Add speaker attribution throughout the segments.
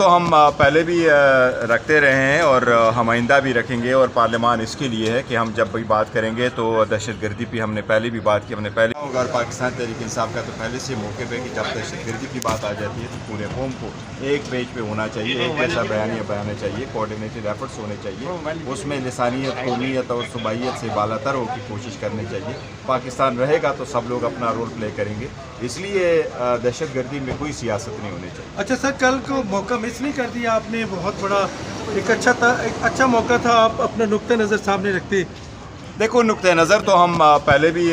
Speaker 1: تو ہم پہلے بھی رکھتے رہے ہیں اور ہم آئندہ بھی رکھیں گے، اور پارلیمان اس کے لیے ہے کہ ہم جب بھی بات کریں گے تو دہشت گردی پہ ہم نے پہلے بھی بات کی، ہم نے پہلے ہوگا، اور پاکستان تحریک انصاف کا تو پہلے سے موقع پہ کہ جب دہشت گردی کی بات آ جاتی ہے تو پورے قوم کو ایک پیج پہ ہونا چاہیے، ایک جیسا بیانیہ بنانا چاہیے، کوآرڈینیٹڈ ایفرٹس ہونے چاہیے، اس میں لسانیت، قومیت اور صوبائیت سے بالا تر ہو کی کوشش کرنی چاہیے۔ پاکستان رہے گا تو سب لوگ اپنا رول پلے کریں گے، اس لیے دہشت گردی میں کوئی سیاست نہیں ہونی چاہیے۔
Speaker 2: اچھا سر، کل کو موقع مس نہیں کر دیا آپ نے؟ بہت بڑا ایک اچھا موقع تھا، آپ اپنا نقطہ نظر سامنے رکھتے۔
Speaker 1: دیکھو، نقطہ نظر تو ہم پہلے بھی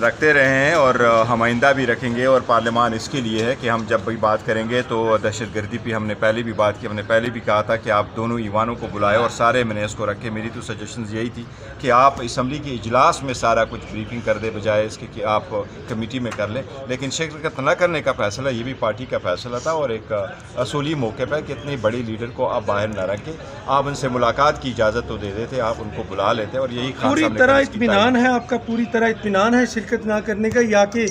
Speaker 1: رکھتے رہے ہیں اور ہم آئندہ بھی رکھیں گے، اور پارلیمان اس کے لیے ہے کہ ہم جب بھی بات کریں گے تو دہشت گردی پہ ہم نے پہلے بھی بات کی، ہم نے پہلے بھی کہا تھا کہ آپ دونوں ایوانوں کو بلائے اور سارے منیز کو رکھے۔ میری تو سجیشنز یہی تھی کہ آپ اسمبلی کے اجلاس میں سارا کچھ بریفنگ کر دے، بجائے اس کے کہ آپ کمیٹی میں کر لیں، لیکن شرکت نہ کرنے کا فیصلہ یہ بھی پارٹی کا فیصلہ تھا، اور ایک اصولی موقع پہ کہ اتنی بڑی لیڈر کو آپ باہر نہ رکھیں، آپ ان سے ملاقات کی اجازت تو دے دیتے، آپ ان کو بلا لیتے، اور یہی خان صاحب نے
Speaker 2: طرح اطمینان ہے آپ کا، پوری طرح اطمینان ہے شرکت نہ کرنے کا، یا کہ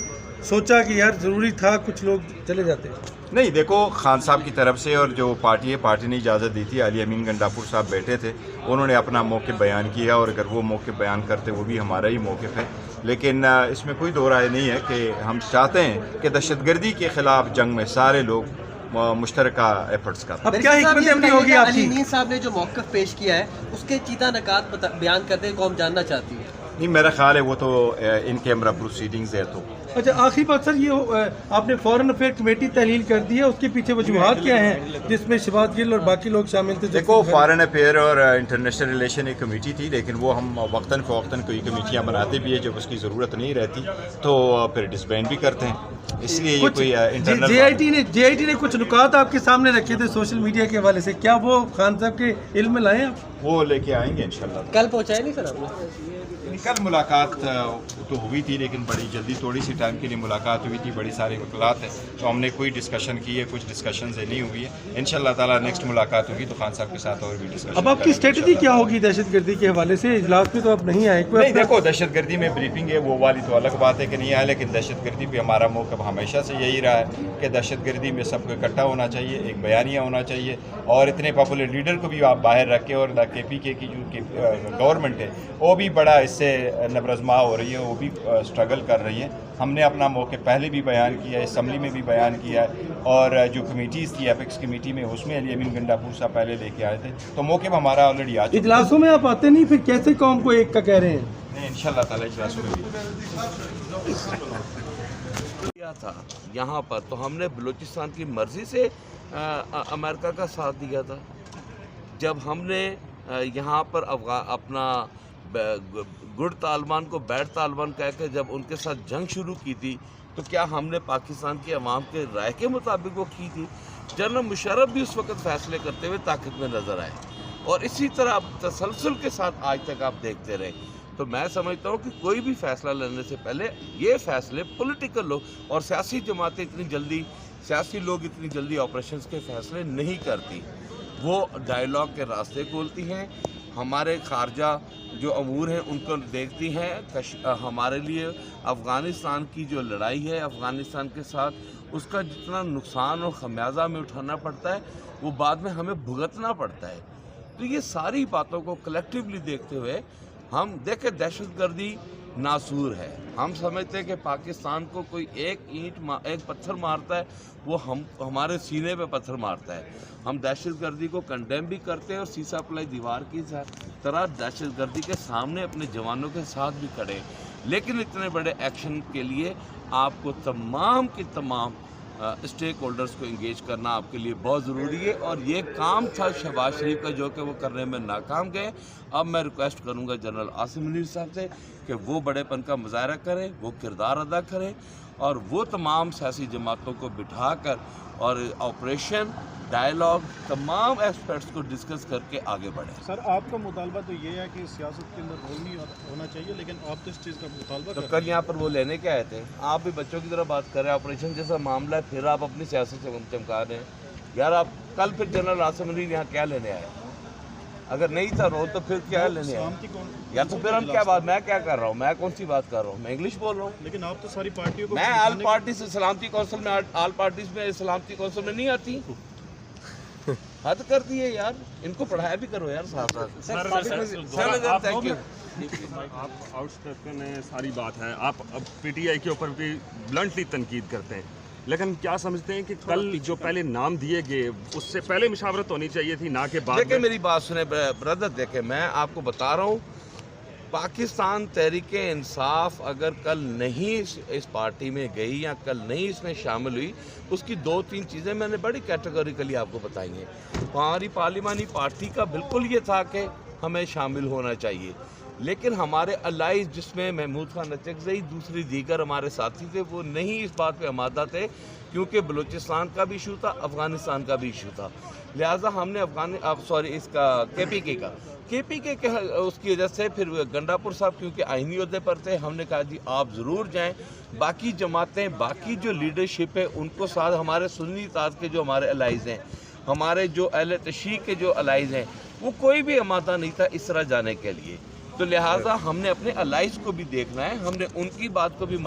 Speaker 2: سوچا کہ یار ضروری تھا کچھ لوگ چلے جاتے؟
Speaker 1: نہیں، دیکھو، خان صاحب کی طرف سے اور جو پارٹی ہے، پارٹی نے اجازت دی تھی، علی امین گنڈاپور صاحب بیٹھے تھے، انہوں نے اپنا موقف بیان کیا، اور اگر وہ موقف بیان کرتے وہ بھی ہمارا ہی موقف ہے، لیکن اس میں کوئی دو رائے نہیں ہے کہ ہم چاہتے ہیں کہ دہشت گردی کے خلاف جنگ میں سارے لوگ مشترکہ ایفرٹس کریں۔
Speaker 2: اب کیا حکمت عملی ہوگی آپ کی؟
Speaker 3: علی امین صاحب نے جو موقف پیش کیا ہے اس کے چیدہ نکات بیان کرتے ہیں، قوم جاننا چاہتی ہے۔
Speaker 1: نہیں، میرا خیال ہے وہ تو ان کیمرہ پروسیڈنگز ہے تو۔
Speaker 2: اچھا، آخری بات سر، یہ آپ نے فورن افیئر کمیٹی تحلیل کر دی ہے، اس کے پیچھے وجوہات کیا ہیں جس میں شہباز گل اور باقی لوگ شامل تھے؟
Speaker 1: دیکھو، فارن افیئر اور انٹرنیشنل ریلیشن ایک کمیٹی تھی، لیکن وہ ہم وقتاً فوقتاً کوئی کمیٹیاں بناتے بھی ہیں، جب اس کی ضرورت نہیں رہتی تو پھر ڈسبینڈ بھی کرتے ہیں، اس لیے یہ کوئی انٹرنل
Speaker 2: جے آئی ٹی نے کچھ نکات آپ کے سامنے رکھے تھے سوشل میڈیا کے حوالے سے، کیا وہ خان صاحب کے علم میں لائیں آپ؟
Speaker 1: وہ لے کے آئیں گے انشاءاللہ۔
Speaker 3: کل پہنچائے نہیں سر آپ نے؟
Speaker 1: کل ملاقات تو ہوئی تھی، لیکن بڑی جلدی تھوڑی سی ٹائم کے لیے ملاقات ہوئی تھی، بڑی ساری وکلات ہیں، تو ہم نے کوئی ڈسکشن کی ہے، کچھ ڈسکشنز نہیں ہوئی ہے، انشاءاللہ تعالیٰ نیکسٹ ملاقات ہوگی تو خان صاحب کے ساتھ اور بھی ڈسکشن۔
Speaker 2: اب آپ کی اسٹریٹجی کیا ہوگی دہشت گردی کے حوالے سے؟ اجلاس پہ تو آپ نہیں آئے؟
Speaker 1: نہیں، دیکھو، دہشت گردی میں بریفنگ ہے وہ والی تو الگ بات ہے کہ نہیں آئے، لیکن دہشت گردی پہ ہمارا موقف ہمیشہ سے یہی رہا ہے کہ دہشت گردی میں سب کو اکٹھا ہونا چاہیے، ایک بیانیہ ہونا چاہیے، اور اتنے پاپولر لیڈر کو بھی آپ باہر رکھیں، اور کے پی کے کی جو گورنمنٹ ہے وہ بھی بڑا اس سے نبرزما ہو رہی ہے، وہ بھی اسٹرگل کر رہی ہیں۔ ہم نے اپنا موقع پہلے بھی بیان کیا ہے، اسمبلی میں بھی بیان کیا ہے، اور جو کمیٹیز تھی ایپیکس کمیٹی میں، اس میں علی امین گنڈاپور صاحب پہلے لے کے آئے تھے، تو موقع ہمارا آلریڈی آ چکا ہے۔
Speaker 2: اجلاسوں میں آپ آتے نہیں، پھر کیسے قوم کو ایک کا کہہ رہے ہیں؟
Speaker 1: نہیں، انشاءاللہ تعالیٰ اجلاسوں میں بھی
Speaker 4: کیا تھا یہاں پر، تو ہم نے بلوچستان کی مرضی سے امریکہ کا ساتھ دیا تھا۔ جب ہم نے یہاں پر اپنا گڈ طالبان کو بیڈ طالبان کہہ کے جب ان کے ساتھ جنگ شروع کی تھی، تو کیا ہم نے پاکستان کی عوام کے رائے کے مطابق وہ کی تھی؟ جنرل مشرف بھی اس وقت فیصلے کرتے ہوئے طاقت میں نظر آئے، اور اسی طرح تسلسل کے ساتھ آج تک آپ دیکھتے رہے۔ تو میں سمجھتا ہوں کہ کوئی بھی فیصلہ لینے سے پہلے یہ فیصلے پولیٹیکل لوگ اور سیاسی جماعتیں سیاسی لوگ اتنی جلدی آپریشنز کے فیصلے نہیں کرتی، وہ ڈائیلاگ کے راستے کھولتی ہیں، ہمارے خارجہ جو امور ہیں ان کو دیکھتی ہیں۔ ہمارے لیے افغانستان کی جو لڑائی ہے افغانستان کے ساتھ، اس کا جتنا نقصان اور خمیازہ ہمیں اٹھانا پڑتا ہے وہ بعد میں ہمیں بھگتنا پڑتا ہے۔ تو یہ ساری باتوں کو کلیکٹیولی دیکھتے ہوئے ہم دیکھیں، دہشت گردی ناسور ہے۔ ہم سمجھتے ہیں کہ پاکستان کو کوئی ایک پتھر مارتا ہے، وہ ہمارے سینے پہ پتھر مارتا ہے۔ ہم دہشت گردی کو کنڈیم بھی کرتے ہیں، اور سیسا پلائی دیوار کی طرح دہشت گردی کے سامنے اپنے جوانوں کے ساتھ بھی کھڑے، لیکن اتنے بڑے ایکشن کے لیے آپ کو تمام کی تمام اسٹیک ہولڈرز کو انگیج کرنا آپ کے لیے بہت ضروری ہے، اور یہ کام تھا شہباز شریف کا جو کہ وہ کرنے میں ناکام گئے۔ اب میں ریکویسٹ کروں گا جنرل عاصم منیر صاحب سے کہ وہ بڑے پن کا مظاہرہ کریں، وہ کردار ادا کریں، اور وہ تمام سیاسی جماعتوں کو بٹھا کر اور آپریشن ڈائیلاگ تمام ایسپیکٹس کو ڈسکس کر کے آگے بڑھیں۔
Speaker 5: سر، آپ کا مطالبہ تو یہ ہے کہ سیاست کے اندر رول نہیں ہونا چاہیے، لیکن آپ تو اس چیز کا مطالبہ
Speaker 4: تو کل یہاں پر وہ لینے کے آئے تھے، آپ بھی بچوں کی طرح بات کر رہے ہیں، آپریشن جیسا معاملہ ہے، پھر آپ اپنی سیاست سے چمکا رہے ہیں۔ یار آپ کل پھر جنرل عاصم منیر یہاں کیا لینے آئے؟ اگر نہیں تھا رول تو پھر کیا لینے آئے؟ یا تو پھر ہم کیا بات، میں کیا کر رہا ہوں، میں کون سی بات کر رہا ہوں، میں انگلش بول رہا ہوں۔
Speaker 5: لیکن آپ تو ساری پارٹیوں کو،
Speaker 4: میں آل پارٹیز سلامتی کونسل میں، آل پارٹیز میں سلامتی کونسل میں نہیں آتی۔ حد کر دی ہے یار, ان کو پڑھایا بھی کرو یار ساتھ ساتھ. Thank you.
Speaker 6: آپ آؤٹ اسپوکن ہیں, ساری بات ہے, آپ اب پی ٹی آئی کے اوپر بھی بلنٹلی تنقید کرتے ہیں, لیکن کیا سمجھتے ہیں کہ کل جو پہلے نام دیے گئے اس سے پہلے مشاورت ہونی چاہیے تھی, نہ کہ بعد میں؟
Speaker 4: دیکھیں میری بات سنیں بردر, دیکھیں میں آپ کو بتا رہا ہوں, پاکستان تحریک انصاف اگر کل نہیں اس پارٹی میں گئی یا کل نہیں اس میں شامل ہوئی, اس کی 2-3 چیزیں میں نے بڑی کیٹیگوریکلی آپ کو بتائی ہیں. ہماری پارلیمانی پارٹی کا بالکل یہ تھا کہ ہمیں شامل ہونا چاہیے, لیکن ہمارے الائز جس میں محمود خان اچکزئی دوسری دیگر ہمارے ساتھی تھے, وہ نہیں اس بات پہ آمادہ تھے, کیونکہ بلوچستان کا بھی ایشو تھا, افغانستان کا بھی ایشو تھا. لہٰذا ہم نے اس کا کے پی کے اس کی وجہ سے پھر گنڈا پور صاحب کیونکہ آئینی عہدے پر تھے, ہم نے کہا جی آپ ضرور جائیں. باقی جماعتیں, باقی جو لیڈرشپ ہے ان کو ساتھ, ہمارے سنی اتحاد کے جو ہمارے الائز ہیں, ہمارے جو اہل تشیع کے جو الائز ہیں, وہ کوئی بھی آمادہ نہیں تھا اس طرح جانے کے لیے. تو لہٰذا ہم نے اپنے الائز کو بھی دیکھنا ہے, ہم نے ان کی بات کو بھی